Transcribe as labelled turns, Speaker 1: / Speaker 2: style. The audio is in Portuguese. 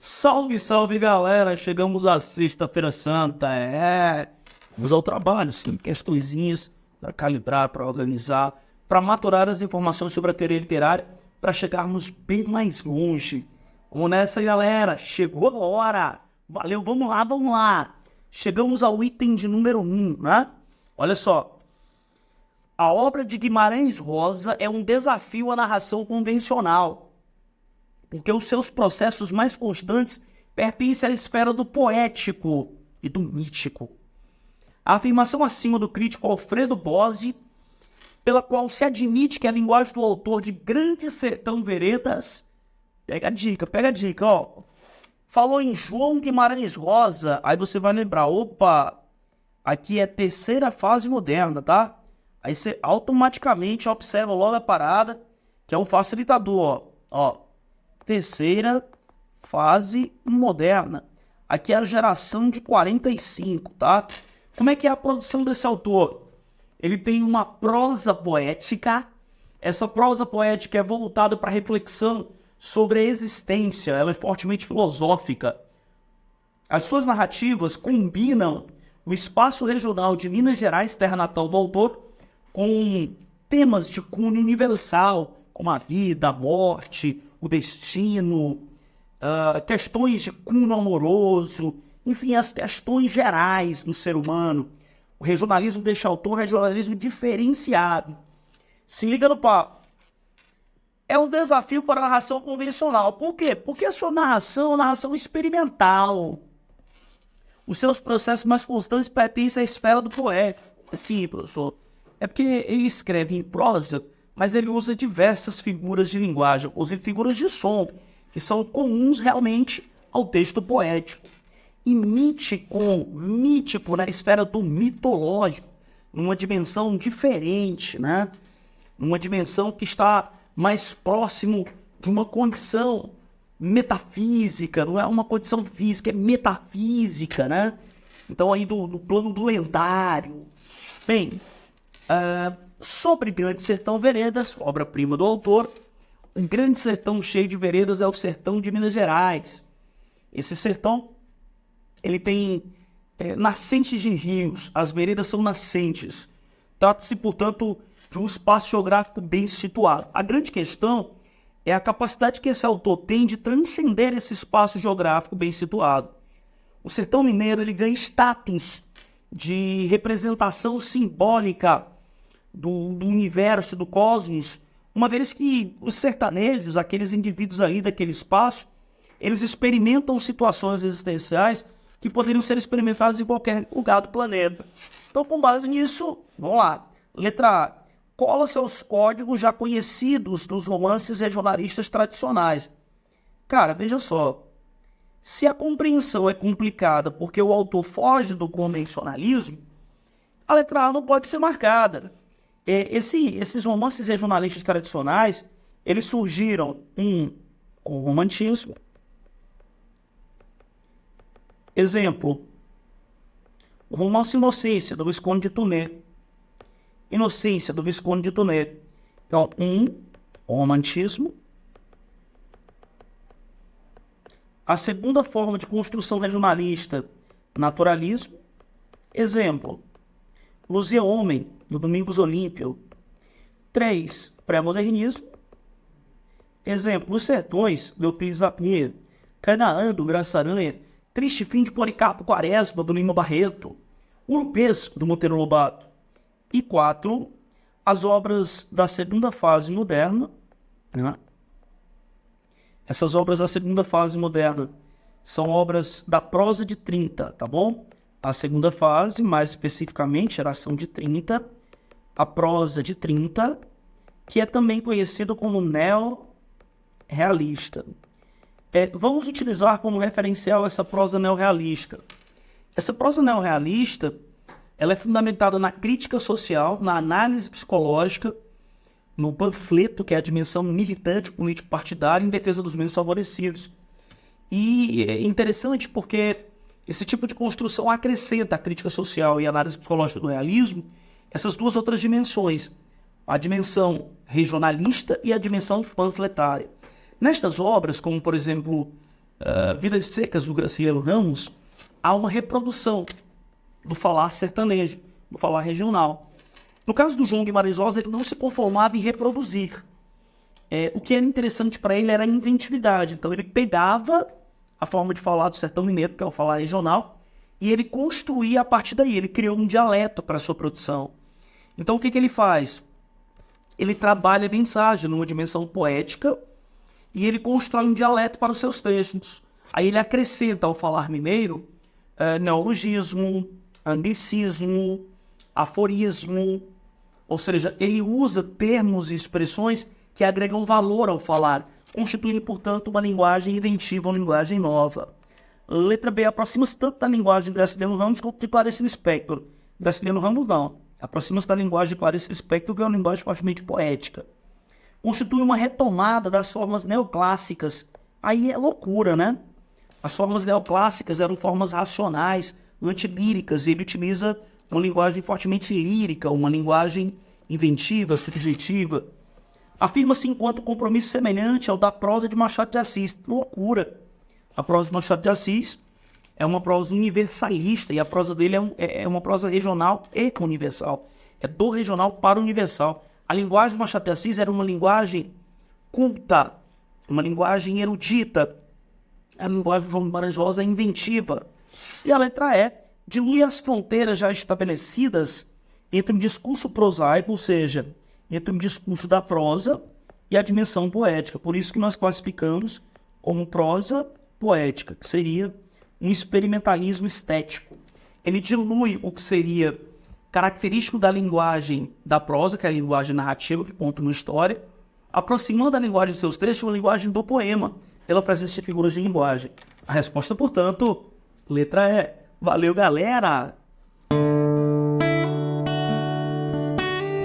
Speaker 1: Salve, salve, galera! Chegamos à Sexta-feira Santa, Vamos ao trabalho, sim, questõezinhas para calibrar, para organizar, para maturar as informações sobre a teoria literária, para chegarmos bem mais longe. Vamos nessa, galera! Chegou a hora! Valeu, vamos lá, vamos lá! Chegamos ao item de número 1, né? Olha só. A obra de Guimarães Rosa é um desafio à narração convencional, porque os seus processos mais constantes pertencem à esfera do poético e do mítico. A afirmação acima do crítico Alfredo Bozzi, pela qual se admite que a linguagem do autor de Grande Sertão Veredas, pega a dica, ó. Falou em João Guimarães Rosa, aí você vai lembrar, opa, aqui é terceira fase moderna, tá? Aí você automaticamente observa logo a parada, que é um facilitador, ó. Terceira fase moderna. Aqui é a geração de 45, tá? Como é que é a produção desse autor? Ele tem uma prosa poética. Essa prosa poética é voltada para reflexão sobre a existência. Ela é fortemente filosófica. As suas narrativas combinam o espaço regional de Minas Gerais, terra natal do autor, com temas de cunho universal, como a vida, a morte, o destino, questões de cunho amoroso, enfim, as questões gerais do ser humano. O regionalismo deste autor é um regionalismo diferenciado. Se liga no papo. É um desafio para a narração convencional. Por quê? Porque a sua narração é uma narração experimental. Os seus processos mais constantes pertencem à esfera do poeta. Sim, professor. É porque ele escreve em prosa, mas ele usa diversas figuras de linguagem, usa figuras de som, que são comuns realmente ao texto poético. E mítico na esfera do mitológico, numa dimensão diferente, né? Numa dimensão que está mais próximo de uma condição metafísica, não é uma condição física, é metafísica, né? Então aí no plano do lendário. Bem, sobre Grande Sertão Veredas, obra-prima do autor, um grande sertão cheio de veredas é o sertão de Minas Gerais. Esse sertão, ele tem nascentes de rios, as veredas são nascentes. Trata-se, portanto, de um espaço geográfico bem situado. A grande questão é a capacidade que esse autor tem de transcender esse espaço geográfico bem situado. O sertão mineiro, ele ganha status de representação simbólica do universo, do cosmos, uma vez que os sertanejos, aqueles indivíduos ali daquele espaço, eles experimentam situações existenciais que poderiam ser experimentadas em qualquer lugar do planeta. Então, com base nisso, vamos lá. Letra A. Cola-se aos códigos já conhecidos dos romances regionalistas tradicionais. Cara, veja só. Se a compreensão é complicada porque o autor foge do convencionalismo, a letra A não pode ser marcada. Esses romances regionalistas tradicionais, eles surgiram com o romantismo. Exemplo, o romance Inocência, do Visconde de Tuné. Inocência, do Visconde de Tuné. Então, o romantismo. A segunda forma de construção regionalista, naturalismo. Exemplo, Luzia Homem, do Domingos Olímpio. 3. Pré-modernismo. Exemplo, Os Sertões, do Euclides da Cunha. Canaã, do Graça Aranha. Triste Fim de Policarpo Quaresma, do Lima Barreto. Urupês, do Monteiro Lobato. E 4. As obras da segunda fase moderna, né? Essas obras da segunda fase moderna são obras da prosa de 30, tá bom? A segunda fase, mais especificamente, geração de 30, a prosa de 30, que é também conhecido como neorrealista. Vamos utilizar como referencial essa prosa neorrealista. Essa prosa neorrealista, ela é fundamentada na crítica social, na análise psicológica, no panfleto, que é a dimensão militante, político-partidária, em defesa dos menos favorecidos. E é interessante porque esse tipo de construção acrescenta a crítica social e a análise psicológica do realismo, essas duas outras dimensões, a dimensão regionalista e a dimensão panfletária. Nestas obras, como por exemplo Vidas Secas, do Graciliano Ramos, há uma reprodução do falar sertanejo, do falar regional. No caso do João Guimarães Rosa, ele não se conformava em reproduzir. O que era interessante para ele era a inventividade. Então ele pegava a forma de falar do sertão mineiro, que é o falar regional, e ele construía a partir daí. Ele criou um dialeto para a sua produção. Então o que ele faz? Ele trabalha a mensagem numa dimensão poética e ele constrói um dialeto para os seus textos. Aí ele acrescenta ao falar mineiro neologismo, anglicismo, aforismo, ou seja, ele usa termos e expressões que agregam valor ao falar, constituindo, portanto, uma linguagem inventiva, uma linguagem nova. Letra B, aproxima-se tanto da linguagem de Graciliano Ramos quanto de Clarice Lispector. Graciliano Ramos não, aproxima-se da linguagem de Clarice Lispector, que é uma linguagem fortemente poética. Constitui uma retomada das formas neoclássicas. Aí é loucura, né? As formas neoclássicas eram formas racionais, antilíricas, e ele utiliza uma linguagem fortemente lírica, uma linguagem inventiva, subjetiva. Afirma-se enquanto compromisso semelhante ao da prosa de Machado de Assis. Loucura! A prosa de Machado de Assis é uma prosa universalista e a prosa dele é uma prosa regional e universal. É do regional para o universal. A linguagem de Machado de Assis era uma linguagem culta, uma linguagem erudita. A linguagem do João Guimarães Rosa é inventiva. E a letra E dilui as fronteiras já estabelecidas entre um discurso prosaico, ou seja, entre um discurso da prosa e a dimensão poética. Por isso que nós classificamos como prosa poética, que seria um experimentalismo estético. Ele dilui o que seria característico da linguagem da prosa, que é a linguagem narrativa, que conta uma história, aproximando a linguagem de seus textos uma linguagem do poema, pela presença de figuras de linguagem. A resposta, portanto, letra E. Valeu, galera!